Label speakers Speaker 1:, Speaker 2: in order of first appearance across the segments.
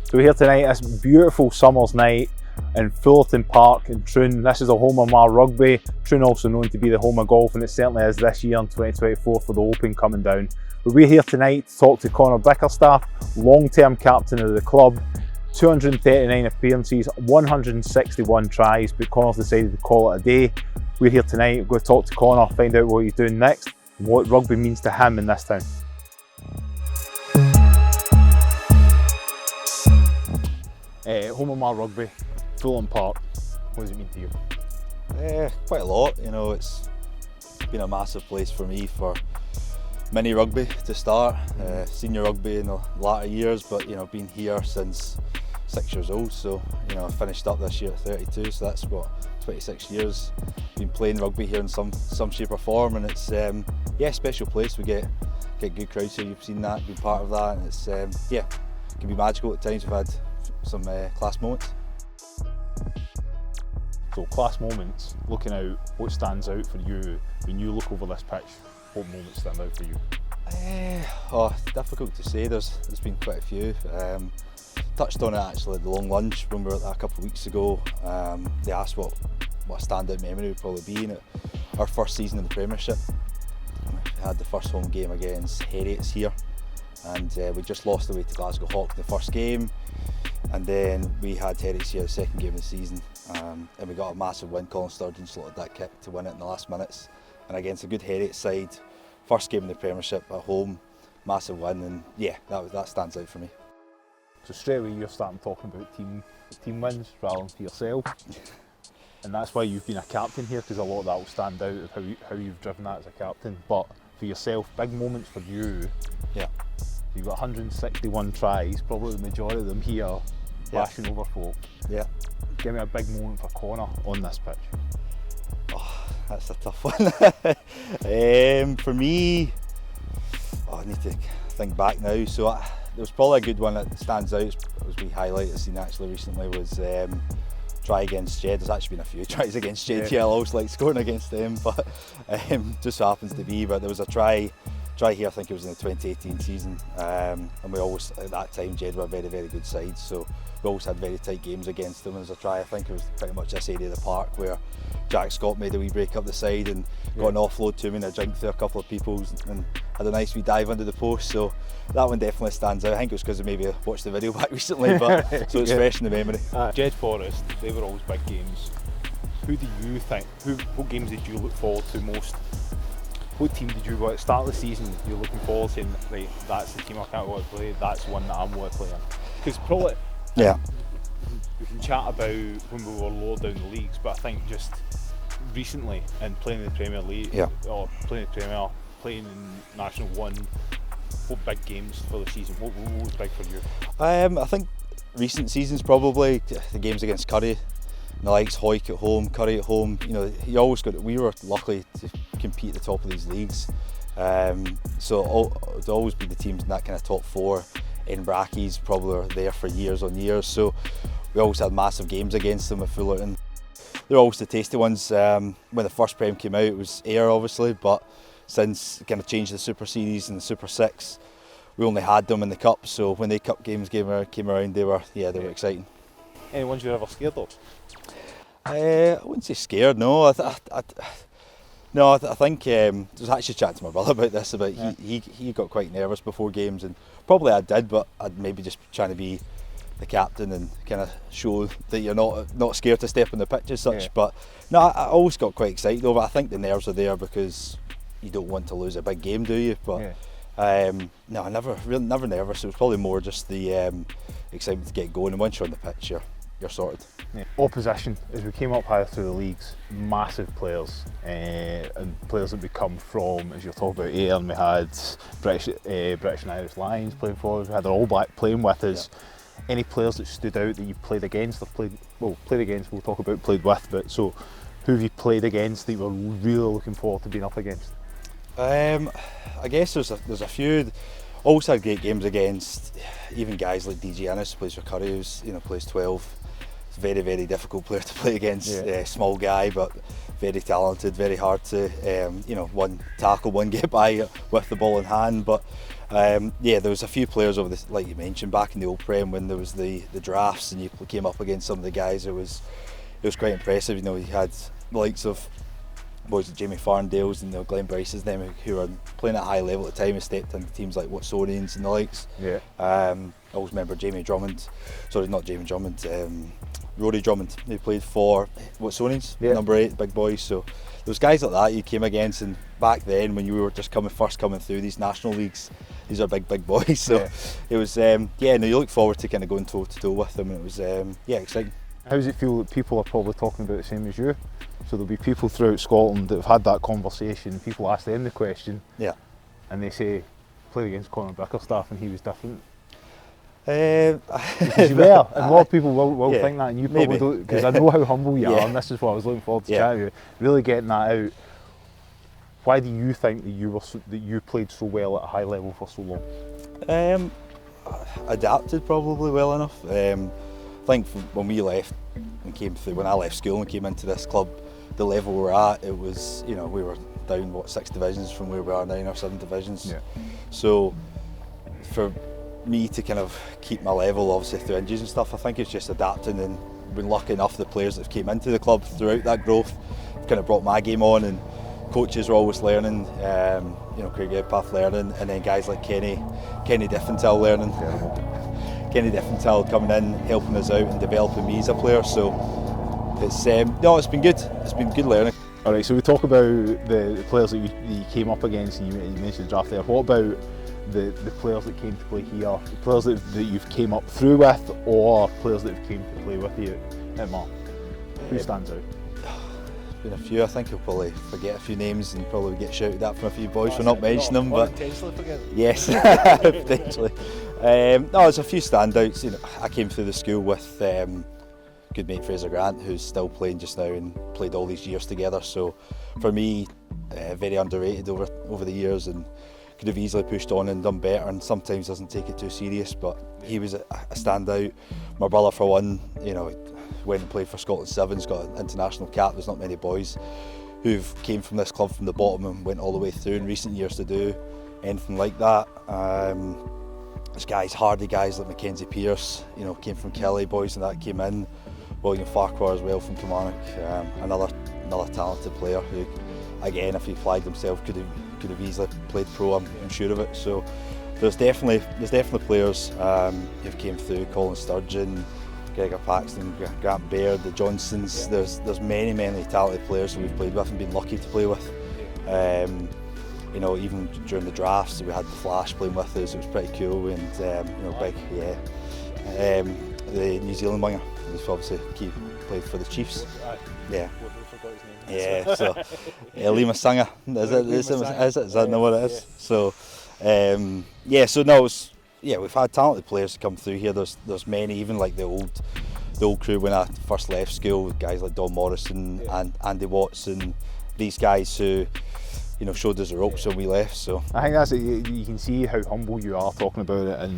Speaker 1: So we're here tonight, this beautiful summer's night in Fullerton Park in Troon. This is the home of my rugby. Troon also known to be the home of golf, and it certainly is this year in 2024 for the Open coming down. But we're here tonight to talk to Conor Bickerstaff, long-term captain of the club, 239 appearances, 161 tries, but Conor's decided to call it a day. We're here tonight, we're going to talk to Conor, find out what he's doing next, and what rugby means to him in this town. Home of my rugby, Fullerton Park, what does it mean to you?
Speaker 2: Quite a lot, you know, it's been a massive place for me for mini rugby to start, senior rugby in the latter years, but you know, been here since 6 years old, so you know, I finished up this year at 32, so that's what, 26 years been playing rugby here in some shape or form, and it's yeah, special place. We get good crowds here, you've seen that, been part of that, and it's yeah, it can be magical at times. We've had some class moments.
Speaker 1: So class moments, looking out, what stands out for you when you look over this pitch? What moments stand out for you?
Speaker 2: It's difficult to say. There's been quite a few. Touched on it actually at the long lunch when we were there a couple of weeks ago. They asked what a standout memory would probably be in it. Our first season in the Premiership. We had the first home game against Heriots here, and we just lost away to Glasgow Hawk the first game, and then we had Heriots here the second game of the season, and we got a massive win. Colin Sturgeon slotted that kick to win it in the last minutes, and against a good Heriots side, first game in the Premiership at home, massive win, and yeah, that stands out for me.
Speaker 1: So straight away you're starting talking about team wins rather than for yourself, and that's why you've been a captain here, because a lot of that will stand out of how you've driven that as a captain. But for yourself, big moments for you.
Speaker 2: Yeah.
Speaker 1: You've got 161 tries, probably the majority of them here, bashing over folk.
Speaker 2: Yeah.
Speaker 1: Give me a big moment for Conor on this pitch.
Speaker 2: Oh, that's a tough one. For me, I need to think back now. So there was probably a good one that stands out, as we highlighted seen actually recently, was try against Jed. There's actually been a few tries against Jed here. I always like scoring against them, but just so happens to be. But there was a try here, I think it was in the 2018 season, and we always, at that time, Jed were a very, very good side, so we always had very tight games against them. And there's a try, I think it was pretty much this area of the park, where Jack Scott made a wee break up the side and got an offload to me, and I jumped through a couple of people and had a nice wee dive under the post, so that one definitely stands out. I think it was because I maybe watched the video back recently, but so it's fresh in the memory.
Speaker 1: Jed Forest, they were always big games. Who do you think, what games did you look forward to most? What team did you want at the start of the season you're looking forward to, saying, right, that's the team I can't want to play, that's the one that I'm want to play in? Because probably,
Speaker 2: yeah,
Speaker 1: we can chat about when we were lower down the leagues, but I think just recently, in playing in the Premier League, or playing in the Premier, playing in National 1, what big games for the season, what was big for you?
Speaker 2: I think recent seasons probably, the games against Curry, and the likes, Hoyk at home, Curry at home, you know, you always got, we were lucky to compete at the top of these leagues, so it'd always be the teams in that kind of top four. In Brackies probably were there for years on years, so we always had massive games against them at Fullerton. They're always the tasty ones. When the first Prem came out, it was Ayr obviously, but since kind of changed the Super Series and the Super 6, we only had them in the Cup, so when the Cup games came around, they were exciting.
Speaker 1: Any ones you were ever scared of?
Speaker 2: I wouldn't say scared, no. I think I was actually chatting to my brother about this. He got quite nervous before games, and probably I did, but I'd maybe just trying to be the captain and kind of show that you're not scared to step on the pitch as such. But no, I always got quite excited over it. I think the nerves are there because you don't want to lose a big game, do you? But no, I never nervous. It was probably more just the excitement to get going, and once you're on the pitch, you're sorted.
Speaker 1: Opposition, as we came up higher through the leagues, massive players, and players that we come from, as you're talking about Ayr, and we had British and Irish Lions playing for us, we had the All Black playing with us. Any players that stood out that you played against, or played against, we'll talk about played with, but so who have you played against that you were really looking forward to being up against?
Speaker 2: I guess there's a few. Always had great games against even guys like DJ Innes, who plays for Curry, who's plays 12. It's a very, very difficult player to play against. Small guy, but very talented, very hard to one tackle, one get by with the ball in hand. But Yeah, there was a few players over this, like you mentioned, back in the old Prem when there was the drafts and you came up against some of the guys. It was quite impressive. You know, you had the likes of boys like Jamie Farndale's and Glenn Bryce's, them who were playing at a high level at the time, and stepped into teams like Watsonians and the likes.
Speaker 1: Yeah.
Speaker 2: I always remember Rory Drummond, who played for Watsonians,
Speaker 1: Yeah.
Speaker 2: number 8, big boys. So there was guys like that you came against, and back then when you were just coming through these national leagues, these are big boys. So it was no, you look forward to kind of going toe to toe with them, and it was exciting.
Speaker 1: How does it feel that people are probably talking about the same as you? So there'll be people throughout Scotland that have had that conversation. People ask them the question, and they say, "Played against Conor Bickerstaff, and he was different." Because you were, and a lot of people will think that, and you probably don't, because I know how humble you are, and this is what I was looking forward to chatting to you. Really getting that out. Why do you think that you played so well at a high level for so long?
Speaker 2: Adapted probably well enough. I think when we left and when I left school and came into this club, the level we're at, it was, we were down 6 divisions from where we are now, 9 or 7 divisions. Yeah. So for me to kind of keep my level, obviously through injuries and stuff, I think it's just adapting, and been lucky enough the players that came into the club throughout that growth have kind of brought my game on, and coaches are always learning, Craig Ep1 learning, and then guys like Kenny Diffenthal learning. Kenny Diffenthal coming in, helping us out and developing me as a player. So it's been good. It's been good learning.
Speaker 1: All right, so we talk about the players that you came up against, and you mentioned the draft there. What about the players that came to play here, the players that you've came up through with, or players that have came to play with you at Mark? Who stands out?
Speaker 2: Been a few. I think I'll probably forget a few names and probably get shouted at from a few boys for not mentioning them. But
Speaker 3: potentially forget.
Speaker 2: Yes, potentially. No, there's a few standouts. I came through the school with good mate Fraser Grant, who's still playing just now and played all these years together. So for me, very underrated over the years, and could have easily pushed on and done better, and sometimes doesn't take it too serious. But he was a standout. My brother, for one, went and played for Scotland Sevens, got an international cap. There's not many boys who've came from this club from the bottom and went all the way through in recent years to do anything like that. There's hardy guys like Mackenzie Pearce, came from Kelly, boys and that came in. William Farquhar as well from Kilmarnock, another talented player who, again, if he flagged himself, could have easily played pro. I'm sure of it. So there's definitely players who've came through. Colin Sturgeon, Gregor Paxton, Grant Baird, the Johnsons. There's many talented players that we've played with and been lucky to play with. Even during the drafts, we had the Flash playing with us. It was pretty cool, and the New Zealand winger, who's obviously played for the Chiefs. Yeah. Yeah. So Lima Sanga, is that not what it is? So we've had talented players to come through here. There's many, even like the old crew when I first left school, guys like Don Morrison and Andy Watson, these guys who showed us the ropes when we left. So
Speaker 1: I think that's it. You can see how humble you are talking about it,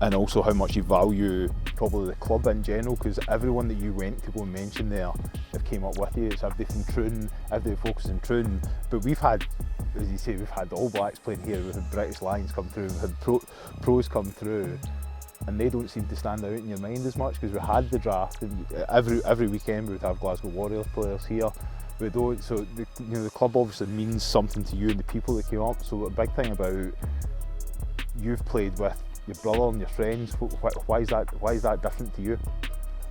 Speaker 1: and also how much you value probably the club in general, because everyone that you went to go and mention there have came up with you. It's everybody from Troon, everybody focused in Troon, but we've had, as you say, we've had the All Blacks playing here, we've had British Lions come through, we've had pros come through, and they don't seem to stand out in your mind as much, because we had the draft, and every weekend we would have Glasgow Warriors players here. We don't. So the club obviously means something to you and the people that came up. So a big thing about you've played with your brother and your friends. Why is that different to you?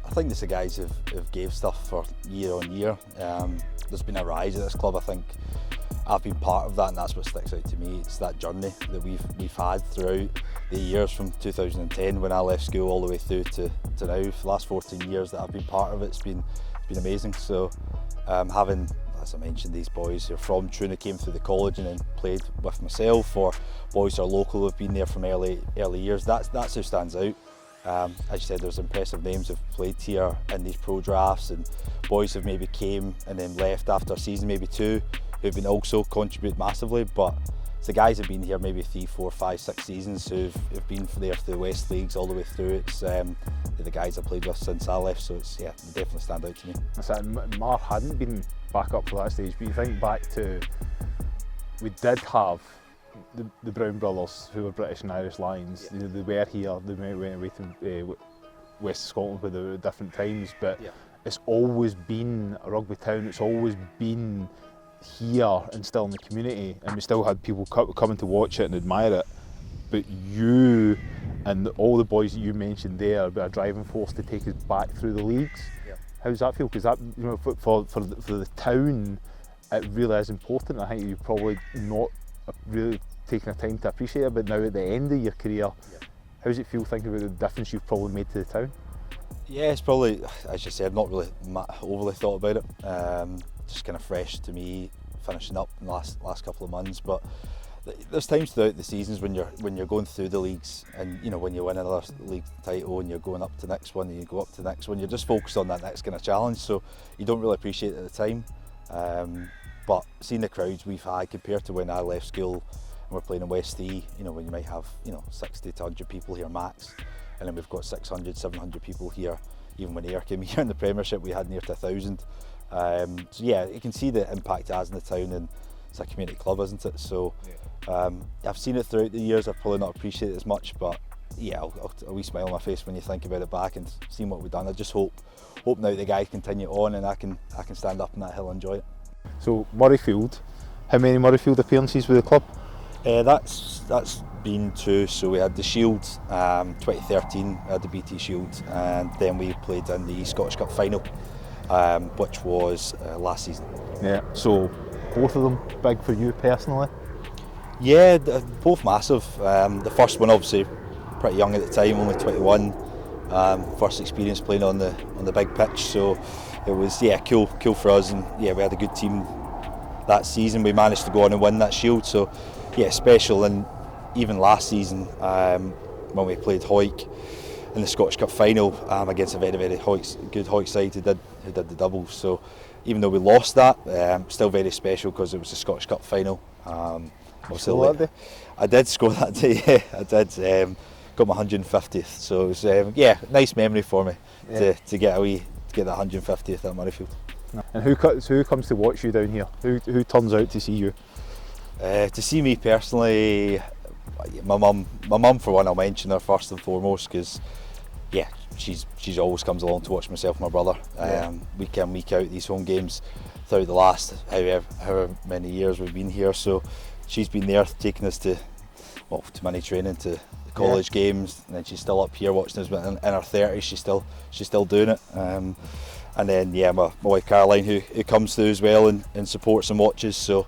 Speaker 2: I think it's the guys who've gave stuff for year on year. There's been a rise at this club. I think I've been part of that, and that's what sticks out to me. It's that journey that we've had throughout the years from 2010 when I left school all the way through to now. For the last 14 years that I've been part of it, it's been amazing. So having, as I mentioned, these boys who are from Troon who came through the college and then played with myself, or boys who are local who have been there from early years, that's who stands out. As you said, there's impressive names who've played here in these pro drafts, and boys who've maybe came and then left after a season, maybe 2, who've been also contribute massively. But it's the guys who've been here maybe 3, 4, 5, 6 seasons who've been there for the West Leagues all the way through. It's the guys I've played with since I left, so it's they definitely stand out to me.
Speaker 1: Mar hadn't been back up for that stage, but you think back to, we did have the Brown brothers, who were British and Irish Lions, they were here, they went away to West Scotland with at different times, but it's always been a rugby town, it's always been here and still in the community, and we still had people coming to watch it and admire it. But you and all the boys that you mentioned there are a driving force to take us back through the leagues. How does that feel? Because that, you know, for the town, it really is important. I think you've probably not really taken the time to appreciate it, but now at the end of your career, how does it feel thinking about the difference you've probably made to the town? Yeah,
Speaker 2: it's probably, as you said, not really overly thought about it. Just kind of fresh to me, finishing up in the last couple of months. But there's times throughout the seasons when you're going through the leagues, and you know, when you win another league title and you're going up to the next one and you go up to the next one, you're just focused on that next kind of challenge, so you don't really appreciate it at the time. But seeing the crowds we've had compared to when I left school and we're playing in West E, you know, when you might have, you know, 60 to 100 people here max, and then we've got 600, 700 people here. Even when Ayr came here in the Premiership, we had near to 1,000. So yeah, you can see the impact it has in the town, and it's a community club, isn't it? So I've seen it throughout the years. I've probably not appreciated it as much, but yeah, a wee smile on my face when you think about it back and seeing what we've done. I just hope now the guys continue on, and I can stand up on that hill and enjoy it.
Speaker 1: So Murrayfield, how many Murrayfield appearances with the club?
Speaker 2: That's been 2. So we had the Shield, 2013, we had the BT Shield, and then we played in the Scottish Cup final, which was last season.
Speaker 1: Yeah. So both of them big for you personally?
Speaker 2: Yeah, both massive. The first one obviously pretty young at the time, only 21. First experience playing on the big pitch, so it was cool for us, and we had a good team that season. We managed to go on and win that Shield, so special. And even last season, when we played Hawick in the Scottish Cup final against a very good Hawick side who did the doubles, so even though we lost that, still very special because it was the Scottish Cup final. I did score that day. I did. Got my 150th, so it was nice memory for me to get that 150th at Murrayfield.
Speaker 1: And who comes to watch you down here? Who turns out to see you?
Speaker 2: To see me personally, my mum for one. I'll mention her first and foremost, because she's always comes along to watch myself and my brother week in, week out, these home games throughout the last however many years we've been here. So she's been there taking us to many training, to college games, and then she's still up here watching us. In her 30s, she's still doing it. And then my wife Caroline, who comes through as well and supports and watches. So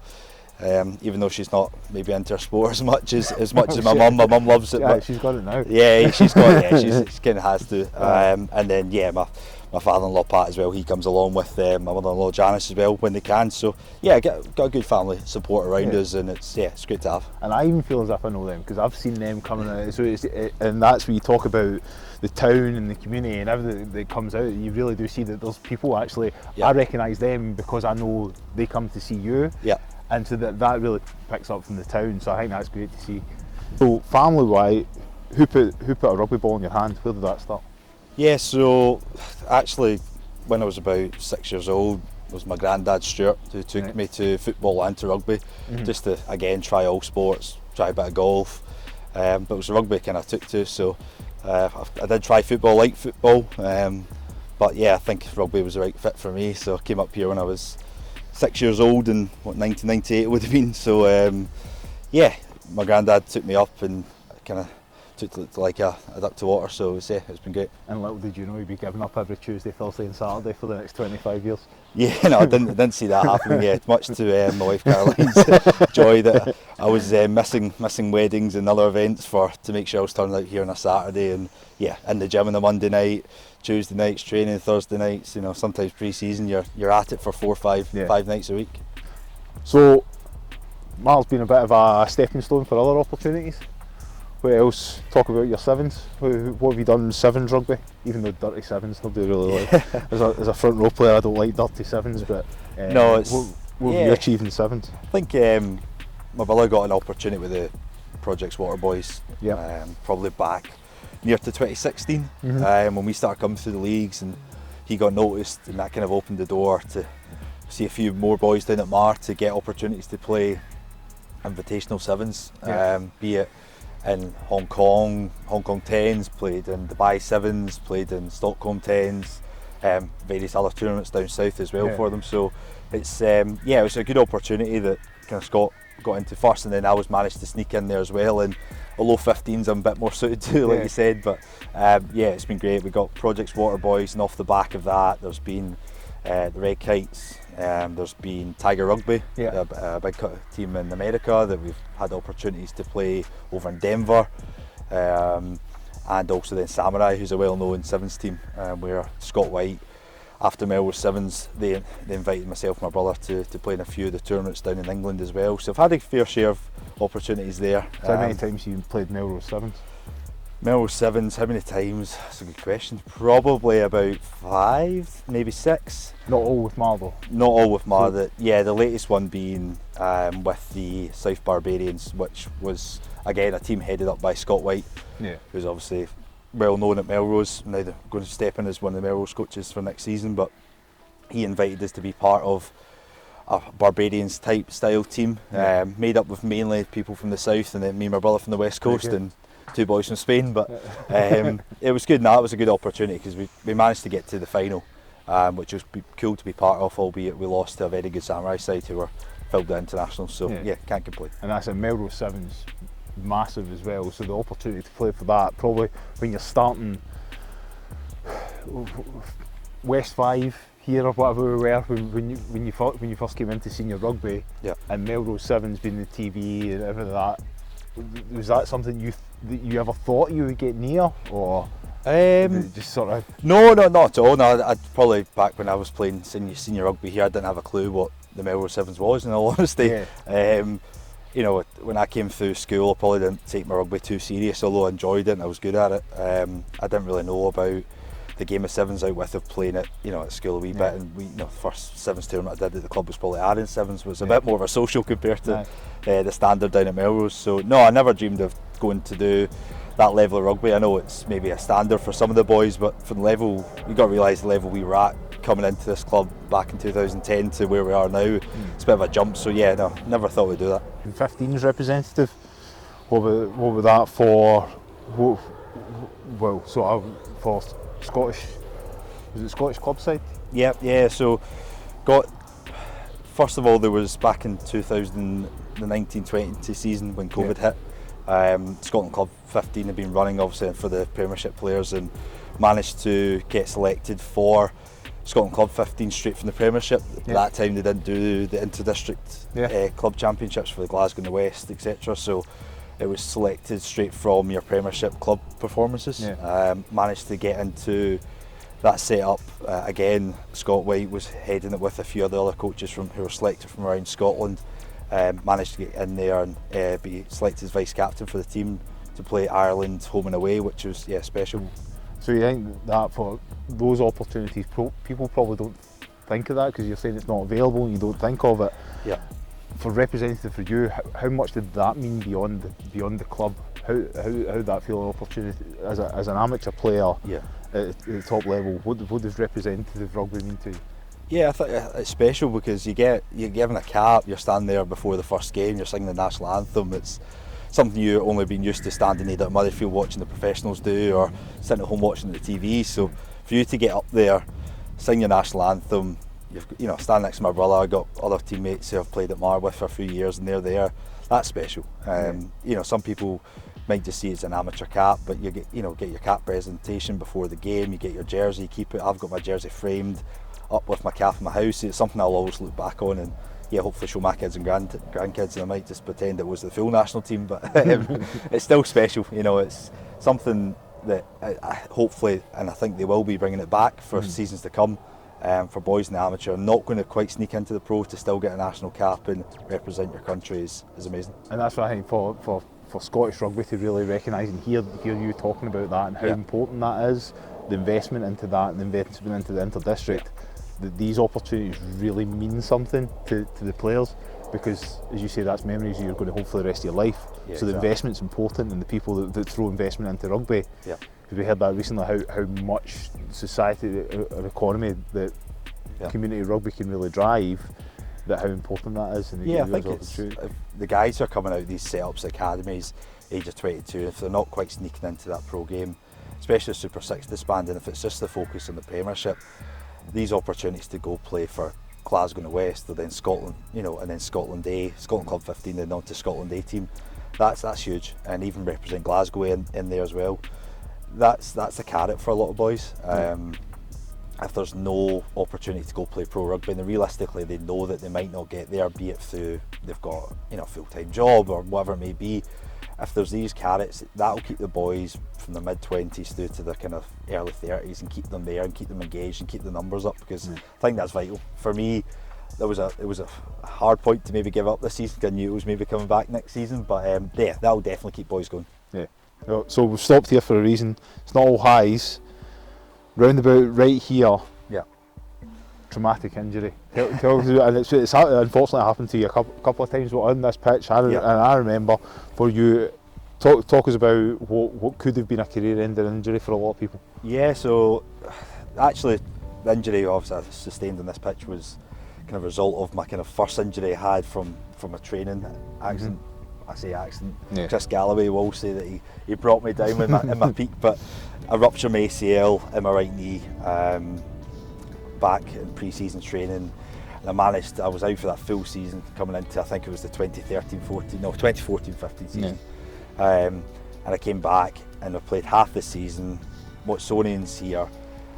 Speaker 2: even though she's not maybe into her sport as much as my mum loves it.
Speaker 1: But she's got it now.
Speaker 2: Yeah, she's got it. She kind of has to. And then my father-in-law Pat as well. He comes along with my mother-in-law Janice as well when they can. So got a good family support around us, and it's great to have.
Speaker 1: And I even feel as if I know them, because I've seen them coming out. So and that's where you talk about the town and the community and everything that comes out. You really do see that there's people actually. I recognise them because I know they come to see you.
Speaker 2: Yeah.
Speaker 1: And so that really picks up from the town. So I think that's great to see. So family-wise, who put a rugby ball in your hand? Where did that start?
Speaker 2: Yeah, so actually when I was about 6 years old, it was my granddad Stuart who took me to football and to rugby, just to again try all sports, try a bit of golf, but it was rugby kind of took to. So I did try football, like football, but I think rugby was the right fit for me. So I came up here when I was 6 years old, in 1998 it would have been. So my granddad took me up and kind of took to like a duck to water, so it's been great.
Speaker 1: And little did you know you'd be giving up every Tuesday, Thursday and Saturday for the next 25 years.
Speaker 2: Yeah, no, I didn't see that happening yet, much to my wife Caroline's joy, that I was missing weddings and other events to make sure I was turning out here on a Saturday, and in the gym on a Monday night, Tuesday nights training, Thursday nights, sometimes pre-season you're at it for 4 or 5 nights a week.
Speaker 1: So Marl's been a bit of a stepping stone for other opportunities. What else? Talk about your sevens. What have you done in sevens rugby? Even though dirty sevens, nobody really like. As a front row player, I don't like dirty sevens, but
Speaker 2: no, it's
Speaker 1: what have you achieved in sevens?
Speaker 2: I think my brother got an opportunity with the Projects Water Boys, probably back near to 2016, when we started coming through the leagues, and he got noticed, and that kind of opened the door to see a few more boys down at Mar to get opportunities to play invitational sevens, be it in Hong Kong 10s, played in Dubai sevens, played in Stockholm 10s, various other tournaments down south as well for them. So it's it was a good opportunity that kind of Scott got into first, and then I was managed to sneak in there as well. And although 15s I'm a bit more suited to, like you said, but it's been great. We got Projects Waterboys, and off the back of that there's been the Red Kites, there's been Tiger Rugby, a big team in America that we've had opportunities to play over in Denver, and also then Samurai, who's a well-known sevens team, where Scott White, after Melrose Sevens, they invited myself and my brother to play in a few of the tournaments down in England as well. So I've had a fair share of opportunities there.
Speaker 1: So how many times you played Melrose Sevens?
Speaker 2: Melrose Sevens, how many times? That's a good question. Probably about 5, maybe 6.
Speaker 1: Not all with Mar though?
Speaker 2: Not all with Mar. The latest one being with the South Barbarians, which was again a team headed up by Scott White, who's obviously well known at Melrose. Now they're going to step in as one of the Melrose coaches for next season, but he invited us to be part of a Barbarians type style team, made up with mainly people from the south, and then me and my brother from the west coast, and 2 boys from Spain. But it was good, and that was a good opportunity because we managed to get to the final, which was cool to be part of, albeit we lost to a very good Samurai side who were filled with internationals. So can't complain.
Speaker 1: And that's at Melrose Sevens, massive as well, so the opportunity to play for that, probably when you're starting West 5 here or whatever we were, when you first came into senior rugby, and Melrose Sevens being the TV and everything like that, was that something that you ever thought you would get near, or just sort of? No,
Speaker 2: not at all. No, I'd probably, back when I was playing senior rugby here, I didn't have a clue what the Melrose Sevens was, in all honesty. You know, when I came through school, I probably didn't take my rugby too serious, although I enjoyed it and I was good at it. I didn't really know about the game of sevens out with of playing it, at school a wee bit. And the first sevens tournament I did at the club was probably Aaron Sevens, was a bit more of a social compared to the standard down at Melrose. So no, I never dreamed of going to do that level of rugby. I know it's maybe a standard for some of the boys, but from the level, you've got to realise the level we were at coming into this club back in 2010 to where we are now, it's a bit of a jump. So no, never thought we'd do that.
Speaker 1: And 15's representative, what was that for? For Scottish, was it Scottish club side?
Speaker 2: Yeah. So first of all, there was back in 2019-20 season when COVID hit. Scotland Club 15 had been running obviously for the Premiership players, and managed to get selected for Scotland Club 15 straight from the Premiership. At that time they didn't do the inter-district club championships for the Glasgow and the West, etc. So it was selected straight from your Premiership club performances. Managed to get into that setup. Again, Scott White was heading it with a few of the other coaches who were selected from around Scotland. Managed to get in there and be selected as vice captain for the team to play Ireland home and away, which was special.
Speaker 1: So you think that for those opportunities, people probably don't think of that because you're saying it's not available and you don't think of it. For representative for you, how much did that mean beyond the club? How that feel an opportunity as an amateur player at the top level? What does representative rugby mean to you?
Speaker 2: I think it's special because you're given a cap, you're standing there before the first game, you're singing the national anthem. It's something you've only been used to standing either at Motherfield watching the professionals do or sitting at home watching the TV. So for you to get up there, sing your national anthem, stand next to my brother, I've got other teammates who I've played at Mar with for a few years and they're there, that's special. Some people might just see it as an amateur cap, but you get your cap presentation before the game, you get your jersey, keep it. I've got my jersey framed up with my cap in my house. It's something I'll always look back on and hopefully show my kids and grandkids, and I might just pretend it was the full national team, but it's still special. It's something that hopefully, and I think they will be bringing it back for seasons to come, for boys in the amateur. I'm not going to quite sneak into the pro to still get a national cap and represent your country is amazing.
Speaker 1: And that's what I think for Scottish rugby to really recognise and hear you talking about that and how important that is, the investment into that and the investment into the inter-district, that these opportunities really mean something to the players, because as you say, that's memories you're going to hold for the rest of your life. So the investment's important, and the people that throw investment into rugby, because we heard that recently, how much society or economy that community rugby can really drive. that how important that is. And
Speaker 2: I think it's, if the guys who are coming out of these setups, academies, age of 22, if they're not quite sneaking into that pro game, especially Super 6 disbanding, if it's just the focus on the Premiership, these opportunities to go play for Glasgow and the West, or then Scotland, and then Scotland A, Scotland Club 15, then on to Scotland A team, that's huge, and even represent Glasgow in there as well. That's a carrot for a lot of boys. If there's no opportunity to go play pro rugby, and realistically they know that they might not get there, be it through they've got a full-time job or whatever it may be. If there's these carrots, that'll keep the boys from the mid-20s through to the kind of early 30s and keep them there and keep them engaged and keep the numbers up, because I think that's vital. For me, it was a hard point to maybe give up this season. I knew it was maybe coming back next season, but that'll definitely keep boys going. Yeah.
Speaker 1: So we've stopped here for a reason. It's not all highs. Roundabout right here. Yeah. Traumatic injury. Tell us about, and it's unfortunately happened to you a couple of times on this pitch. And I remember for you. Talk us about what could have been a career-ending injury for a lot of people.
Speaker 2: Yeah. So actually, the injury obviously I sustained on this pitch was kind of a result of my kind of first injury I had from a training accident. I say accident. Yeah. Chris Galloway will say that he brought me down in my peak, but I ruptured my ACL in my right knee back in pre-season training, and I was out for that full season coming into, I think it was the 2014-15 season. Yeah. And I came back and I played half the season, Watsonians here,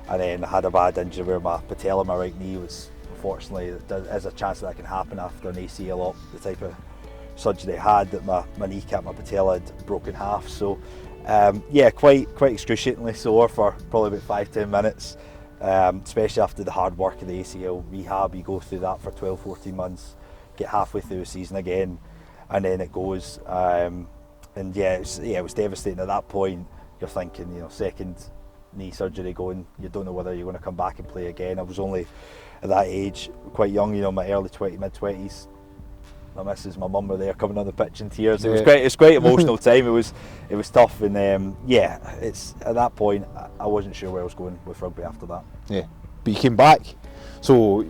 Speaker 2: and then I had a bad injury where my patella, my right knee, was, unfortunately, there's a chance that can happen after an ACL up, the type of surgery I had, that my kneecap, my patella had broken half. So quite excruciatingly sore for probably about 5-10 minutes, especially after the hard work of the ACL rehab. You go through that for 12-14 months, get halfway through the season again, and then it goes. It was devastating at that point. You're thinking, second knee surgery going, you don't know whether you're going to come back and play again. I was only at that age, quite young, my early mid-20s. My missus, my mum were there coming on the pitch in tears. It was quite emotional time. It was tough, and it's at that point I wasn't sure where I was going with rugby after that.
Speaker 1: Yeah, but you came back, so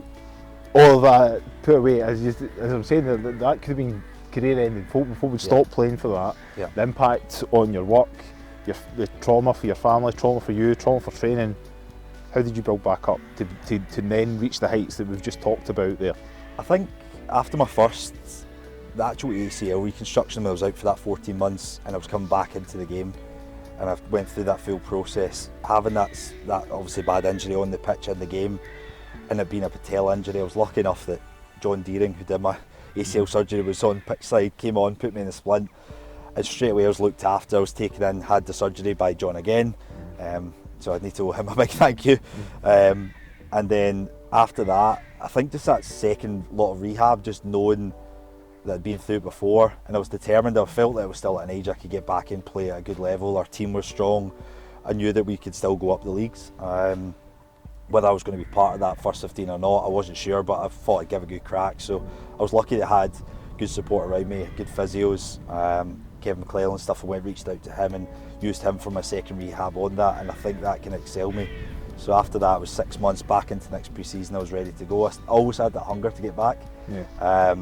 Speaker 1: all of that put away. As I'm saying, that could have been career-ending. Folk would stop playing for that. Yeah. The impact on your work, the trauma for your family, trauma for you, trauma for training. How did you build back up to then reach the heights that we've just talked about there?
Speaker 2: I think after my the actual ACL reconstruction, when I was out for that 14 months and I was coming back into the game, and I went through that full process, having that obviously bad injury on the pitch in the game, and it being a patella injury, I was lucky enough that John Deering, who did my ACL surgery, was on pitch side, came on, put me in the splint, and straight away I was looked after. I was taken in, had the surgery by John again, so I need to owe him a big thank you. And then after that, I think just that second lot of rehab, just knowing that I'd been through it before, and I was determined. I felt that I was still at an age I could get back and play at a good level. Our team was strong. I knew that we could still go up the leagues. Whether I was going to be part of that first 15 or not, I wasn't sure, but I thought I'd give a good crack. So I was lucky that I had good support around me, good physios. Kevin McClellan and stuff, I reached out to him and used him for my second rehab on that, and I think that can excel me. So after that, it was 6 months back into next pre-season, I was ready to go. I always had that hunger to get back. Yeah.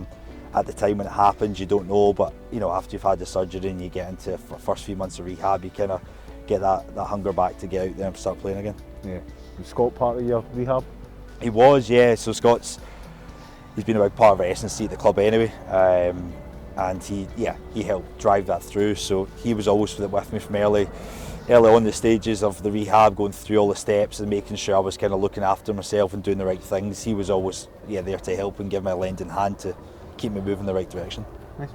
Speaker 2: At the time when it happens, you don't know, but after you've had the surgery and you get into the first few months of rehab, you kind of get that hunger back to get out there and start playing again.
Speaker 1: Yeah. Was Scott part of your rehab?
Speaker 2: He was, yeah. So he's been a big part of our S&C at the club anyway, and he helped drive that through. So he was always with me from early on the stages of the rehab, going through all the steps and making sure I was kind of looking after myself and doing the right things. He was always there to help and give me a lending hand to keep me moving in the right direction.
Speaker 1: Nice.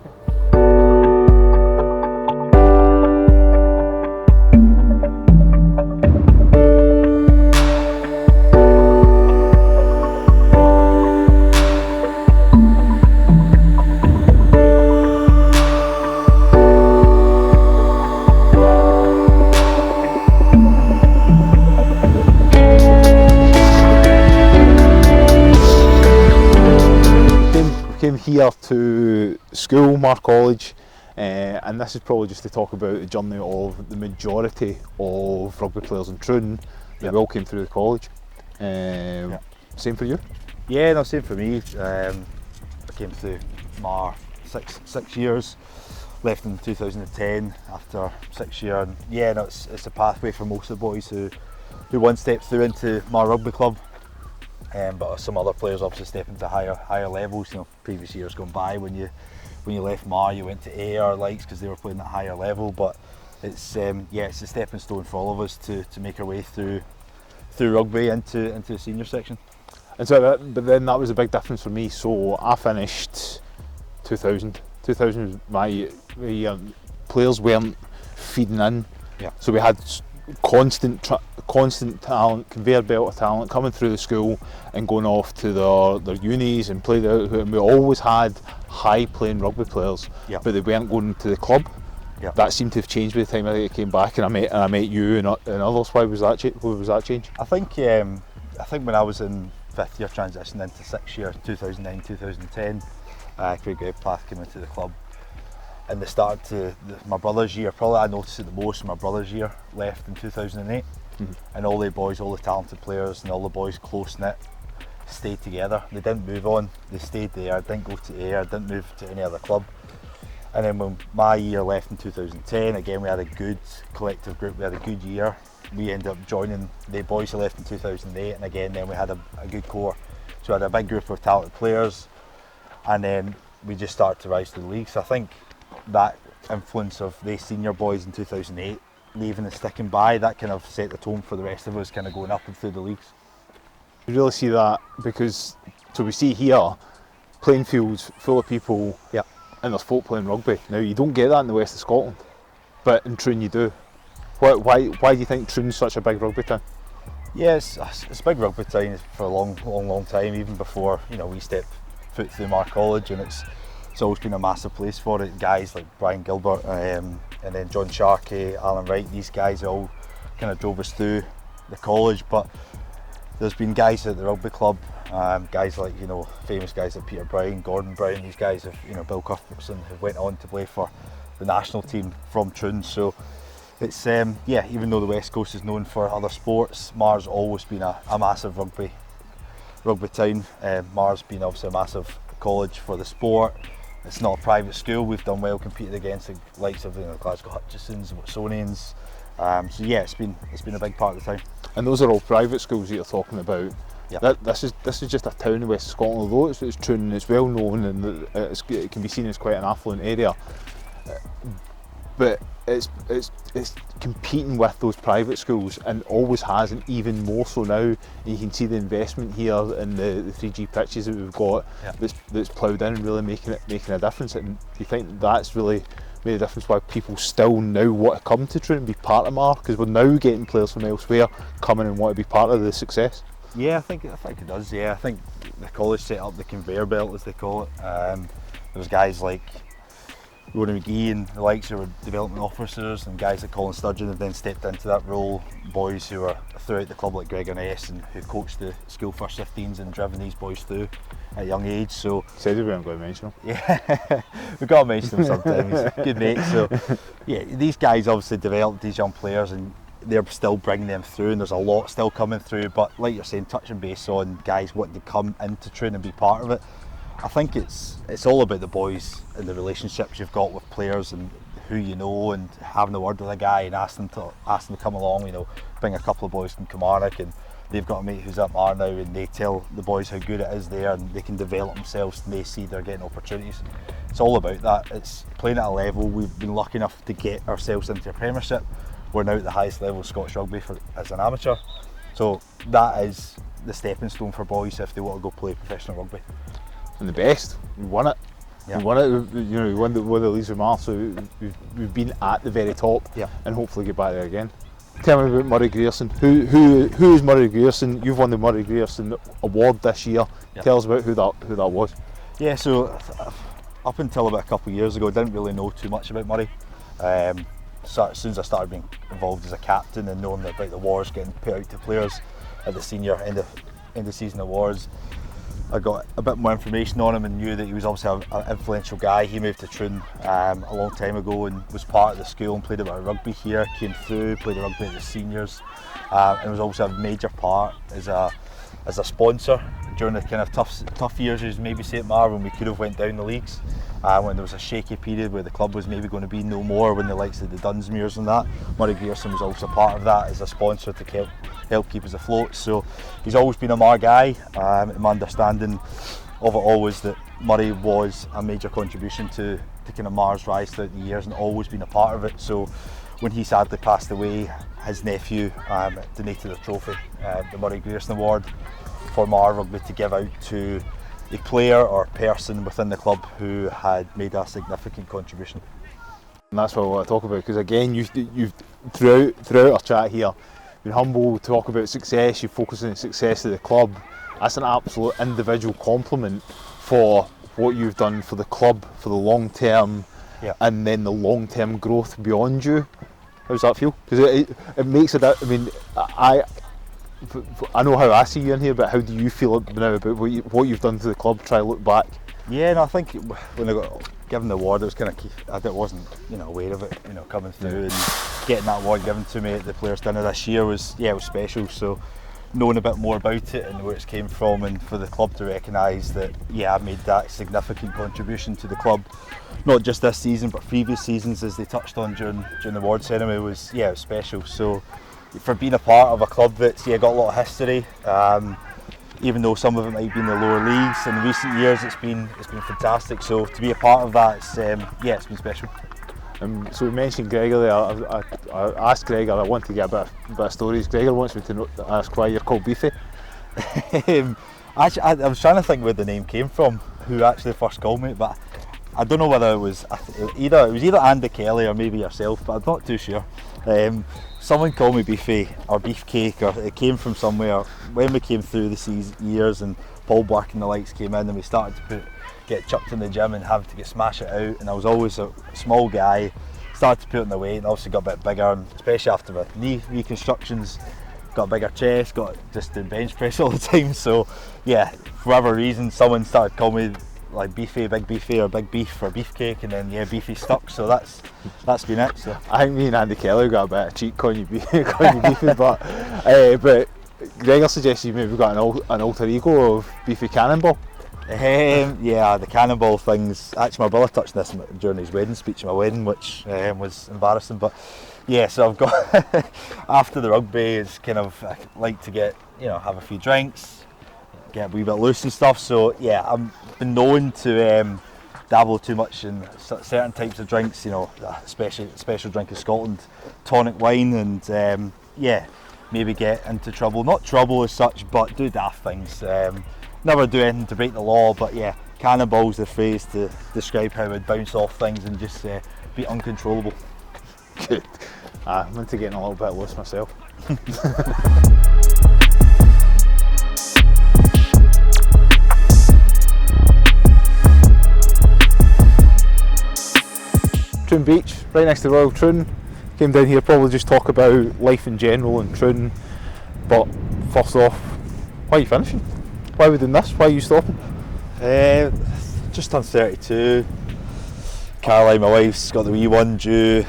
Speaker 1: Came here to school, Mar College, and this is probably just to talk about the journey of the majority of rugby players in Troon. They all came through the college. Same for you?
Speaker 2: Yeah, no, same for me. I came to Mar 6 years, left in 2010 after 6 years. And yeah, no, it's a pathway for most of the boys who one step through into Mar Rugby Club. But some other players obviously step into higher levels. You know, previous years gone by, when you left Mar, you went to AR likes because they were playing at a higher level. But it's it's a stepping stone for all of us to make our way through rugby into the senior section.
Speaker 1: And so, but then that was a big difference for me. So I finished 2000. 2000 was my year. Players weren't feeding in.
Speaker 2: Yeah.
Speaker 1: So we had constant talent, conveyor belt of talent coming through the school and going off to their unis and played out. And we always had high playing rugby players, but they weren't going to the club.
Speaker 2: Yep.
Speaker 1: That seemed to have changed by the time I came back, and I met you and others. Why was that? What was that change?
Speaker 2: I think when I was in 5th year transition into 6th year, 2009, 2010, Craig Ep1 came into the club. And they started to, my brother's year, probably I noticed it the most, my brother's year left in 2008. And all the boys, all the talented players and all the boys close knit stayed together. They didn't move on, they stayed there, didn't go to AIR, didn't move to any other club. And then when my year left in 2010, again we had a good collective group, we had a good year. We ended up joining the boys who left in 2008, and again then we had a good core. So we had a big group of talented players, and then we just started to rise to the league. So I think that influence of the senior boys in 2008 leaving and sticking by, that kind of set the tone for the rest of us kind of going up and through the leagues.
Speaker 1: You really see that, because so we see here playing fields full of people, and there's folk playing rugby. Now you don't get that in the west of Scotland, but in Troon you do. Why do you think Troon's such a big rugby town?
Speaker 2: Yes, it's a big rugby town for a long time, even before we stepped foot through Mar College, and it's always been a massive place for it. Guys like Brian Gilbert and then John Sharkey, Alan Wright, these guys all kind of drove us through the college. But there's been guys at the rugby club, guys like famous guys like Peter Brown, Gordon Brown. These guys have Bill Cuthbertson, who went on to play for the national team from Troon. So it's even though the West Coast is known for other sports, Mar's always been a massive rugby town. Mar's been obviously a massive college for the sport. It's not a private school. We've done well, competed against the likes of Glasgow Hutchisons, Watsonians. So yeah, it's been a big part of the town.
Speaker 1: And those are all private schools that you're talking about.
Speaker 2: Yep.
Speaker 1: This is just a town in West Scotland, although it's Troon, it's well known, and it can be seen as quite an affluent area. But it's competing with those private schools, and always has, and even more so now. And you can see the investment here in the 3G pitches that we've got, that's ploughed in and really making a difference. And do you think that's really made a difference why people still now want to come to Troon and be part of Mar? Because we're now getting players from elsewhere coming and want to be part of the success.
Speaker 2: Yeah, I think it does. Yeah, I think the college set up the conveyor belt, as they call it. There's guys like Ronan McGee and the likes, who were development officers, and guys like Colin Sturgeon have then stepped into that role. Boys who are throughout the club like Gregor Ness, and who coached the school first 15s and driven these boys through at a young age. So
Speaker 1: said we weren't going to mention him.
Speaker 2: Yeah, we've got to mention him sometime. He's a good mate. So yeah, these guys obviously developed these young players, and they're still bringing them through, and there's a lot still coming through. But like you're saying, touching base on guys wanting to come into Troon and be part of it, I think it's all about the boys and the relationships you've got with players and who you know, and having a word with a guy and ask them to come along. Bring a couple of boys from Kilmarnock, and they've got a mate who's at Mar now, and they tell the boys how good it is there, and they can develop themselves, and they see they're getting opportunities. It's all about that. It's playing at a level. We've been lucky enough to get ourselves into a Premiership. We're now at the highest level of Scottish rugby as an amateur. So that is the stepping stone for boys if they want to go play professional rugby.
Speaker 1: And the best, we won it.
Speaker 2: Yeah.
Speaker 1: We won it. We won the leagues with Mar, so we've been at the very top, and hopefully get back there again. Tell me about Murray Grierson. Who is Murray Grierson? You've won the Murray Grierson award this year. Tell us about who that was.
Speaker 2: Yeah, so up until about a couple of years ago, I didn't really know too much about Murray. So as soon as I started being involved as a captain and knowing about the awards getting put out to players at the senior end of season awards, I got a bit more information on him and knew that he was obviously an influential guy. He moved to Troon a long time ago and was part of the school and played a bit of rugby here, came through, played rugby at the seniors, and was also a major part as a sponsor during the kind of tough years, as maybe say at Mar, when we could have went down the leagues, when there was a shaky period where the club was maybe going to be no more, when the likes of the Dunsmuirs and that, Murray Grierson was also part of that as a sponsor to help keep us afloat. So he's always been a Mar guy. My understanding of it all was that Murray was a major contribution to kind of Mar's rise throughout the years and always been a part of it. So when he sadly passed away, his nephew donated a trophy, the Murray Grierson Award, for Mar Rugby to give out to a player or person within the club who had made a significant contribution.
Speaker 1: And that's what I want to talk about, because again, you've throughout our chat here been humble, talk about success, you focus on the success of the club. That's an absolute individual compliment for what you've done for the club, for the long term, and then the long term growth beyond you. How does that feel? Because it makes it. I mean, I know how I see you in here, but how do you feel now about what you've done to the club? Try to look back.
Speaker 2: Yeah, no, I think when I got given the award, it was kind of, I wasn't, aware of it, coming through and getting that award given to me at the Players' Dinner this year was special. So knowing a bit more about it and where it's came from, and for the club to recognise that, I made that significant contribution to the club, not just this season but previous seasons, as they touched on during the award ceremony, was it was special. So for being a part of a club that's got a lot of history, even though some of it might be in the lower leagues in recent years, it's been fantastic. So to be a part of that, it's been special.
Speaker 1: So we mentioned Gregor there. I asked Gregor, I want to get a bit of stories. Gregor wants me to ask why you're called Beefy.
Speaker 2: Actually, I was trying to think where the name came from, who actually first called me, but I don't know whether it was either Andy Kelly or maybe yourself, but I'm not too sure. Someone called me Beefy or Beefcake, or it came from somewhere when we came through the years and Paul Black and the likes came in and we started to get chucked in the gym and having to smash it out, and I was always a small guy, started to put on the weight and obviously got a bit bigger, and especially after my knee reconstructions, got a bigger chest, got just doing bench press all the time. So for whatever reason someone started calling me like Beefy, Big Beefy, or Big Beef, or Beefcake, and then Beefy stuck, so that's been it. So
Speaker 1: I think me and Andy Kelly got a bit of cheek calling you Beefy, but Gregor suggested you maybe got an alter ego of Beefy Cannonball.
Speaker 2: The cannonball things, actually my brother touched this during his wedding speech at my wedding, which was embarrassing, but so I've got after the rugby, it's kind of, I like to get, have a few drinks, get a wee bit loose and stuff. So I've been known to dabble too much in certain types of drinks, special drink in Scotland, tonic wine, and maybe get into trouble, not trouble as such, but do daft things. Never do anything to break the law, but cannonball's the phrase to describe how I'd bounce off things and just be uncontrollable.
Speaker 1: Good. I'm into getting a little bit loose myself. Troon Beach, right next to Royal Troon. Came down here probably just talk about life in general and Troon. But first off, why are you finishing? Why are we doing this? Why are you stopping?
Speaker 2: Just turned 32. Caroline, my wife's got the wee one due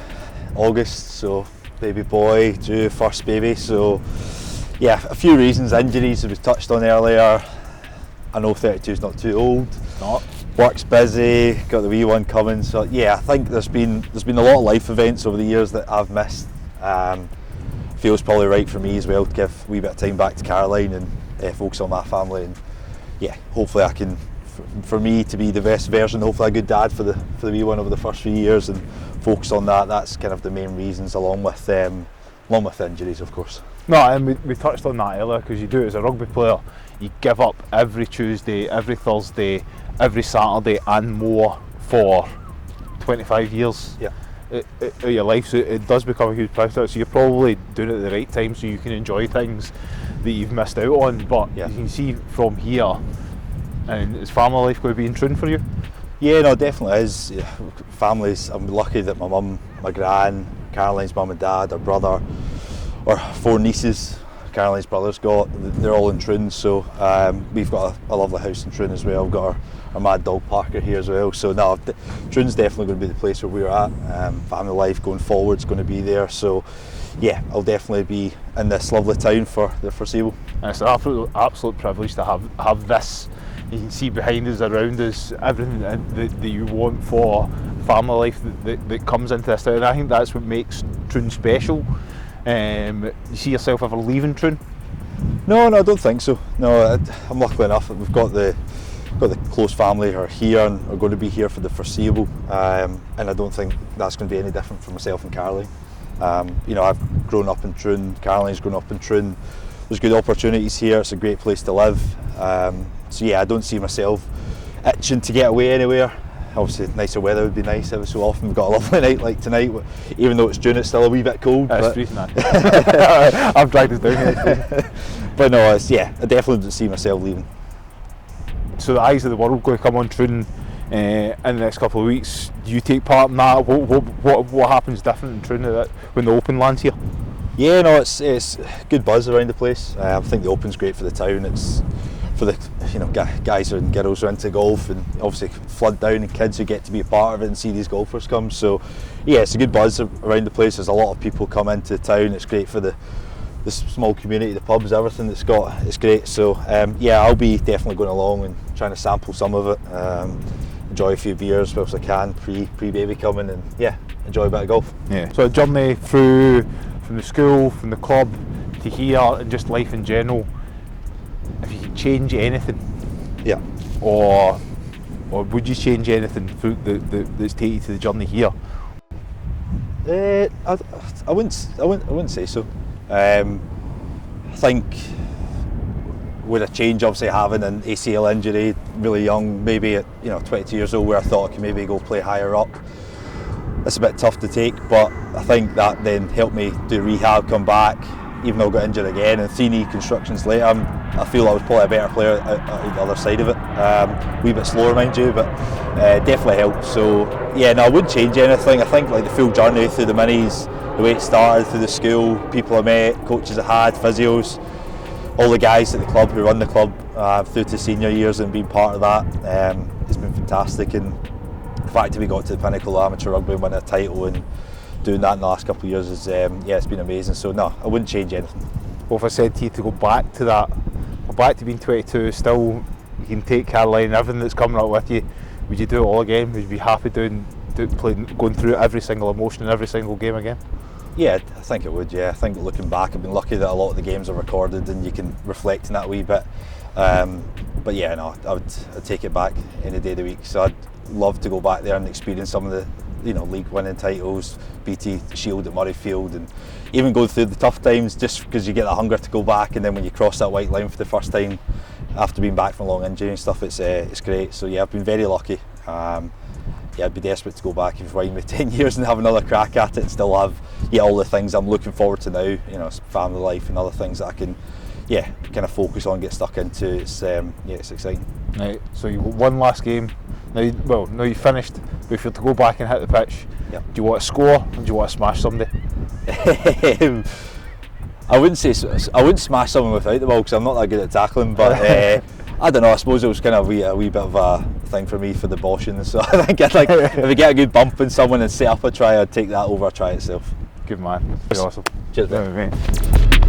Speaker 2: August, so baby boy due, first baby. So a few reasons. Injuries, as we touched on earlier. I know 32 is not too old.
Speaker 1: Not.
Speaker 2: Work's busy, got the wee one coming. So I think there's been a lot of life events over the years that I've missed. Feels probably right for me as well to give a wee bit of time back to Caroline and focus on my family, and hopefully I can, for me to be the best version, hopefully a good dad for the wee one over the first few years, and focus on that. That's kind of the main reasons, along with injuries, of course.
Speaker 1: No, and we touched on that earlier, because you do it as a rugby player. You give up every Tuesday, every Thursday, every Saturday and more for 25 years of your life, so it does become a huge price tag. So you're probably doing it at the right time so you can enjoy things that you've missed out on. But you can see from here, and is family life going to be in Troon for you?
Speaker 2: Yeah, no, definitely is. Families, I'm lucky that my mum, my gran, Caroline's mum and dad, our brother, or 4 nieces Caroline's brother's got, they're all in Troon. So we've got a lovely house in Troon as well. We've got our mad dog Parker here as well. So no, Troon's definitely going to be the place where we're at. Family life going forward is going to be there. So yeah, I'll definitely be in this lovely town for the foreseeable.
Speaker 1: And it's an absolute privilege to have this. You can see behind us, around us, everything that you want for family life that comes into this town. And I think that's what makes Troon special. You see yourself ever leaving Troon?
Speaker 2: No, I don't think so. No, I'm lucky enough that we've got the close family who are here and are going to be here for the foreseeable, and I don't think that's going to be any different for myself and Caroline. I've grown up in Troon, Caroline's grown up in Troon. There's good opportunities here, it's a great place to live. So yeah, I don't see myself itching to get away anywhere. Obviously nicer weather would be nice every so often. We've got a lovely night like tonight, even though it's June, it's still a wee bit cold.
Speaker 1: It's freezing, I've dragged us down here.
Speaker 2: But no, I definitely don't see myself leaving.
Speaker 1: So the eyes of the world going to come on Troon in the next couple of weeks. Do you take part in that? What happens different in Troon when the Open lands here?
Speaker 2: Yeah, no, it's good buzz around the place. I think the Open's great for the town. It's for the guys and girls who are into golf, and obviously flood down and kids who get to be a part of it and see these golfers come. So yeah, it's a good buzz around the place. There's a lot of people come into the town. It's great for the small community, the pubs, everything that's got. It's great. So yeah, I'll be definitely going along and trying to sample some of it. Enjoy a few beers whilst I can pre-baby coming, and yeah, enjoy a bit of golf.
Speaker 1: Yeah. So a journey through from the school, from the club to here, and just life in general. If you could change anything,
Speaker 2: yeah,
Speaker 1: or would you change anything that's taken you to the journey here?
Speaker 2: I wouldn't say so. I think with a change, obviously having an ACL injury really young, maybe at 22 years old, where I thought I could maybe go play higher up, it's a bit tough to take, but I think that then helped me do rehab, come back, even though I got injured again, and 3 knee constructions later, I feel I was probably a better player at the other side of it. A wee bit slower, mind you, but definitely helped. So yeah, no, I wouldn't change anything. I think like the full journey through the minis, the way it started, through the school, people I met, coaches I had, physios, all the guys at the club who run the club through to senior years and being part of that, it's been fantastic. And the fact that we got to the pinnacle of amateur rugby and win a title and doing that in the last couple of years is, yeah, it's been amazing. So no, I wouldn't change anything.
Speaker 1: Well, if I said to you to go back to that, go back to being 22, still you can take Caroline and everything that's coming up with you, would you do it all again? Would you be happy going through every single emotion in every single game again?
Speaker 2: Yeah, I think it would. Yeah, I think looking back, I've been lucky that a lot of the games are recorded and you can reflect on that a wee bit. But yeah, no, I'd take it back any day of the week. So I'd love to go back there and experience some of the league winning titles, BT Shield at Murrayfield, and even go through the tough times, just because you get that hunger to go back. And then when you cross that white line for the first time after being back from a long injury and stuff, it's great. So yeah, I've been very lucky. Yeah, I'd be desperate to go back if you find me 10 years and have another crack at it and still have all the things I'm looking forward to now, family life and other things that I can kind of focus on, get stuck into. It's exciting. Right,
Speaker 1: so you've got one last game. Now you've finished, but if you're to go back and hit the pitch,
Speaker 2: yep.
Speaker 1: Do you want to score or do you want to smash somebody?
Speaker 2: I wouldn't smash someone without the ball because I'm not that good at tackling, but I don't know, I suppose it was kind of a wee bit of a thing for me for the boshing, so I think if I get a good bump in someone and set up a try, I'd take that over a try itself.
Speaker 1: Good man, pretty awesome.
Speaker 2: Cheers, mate.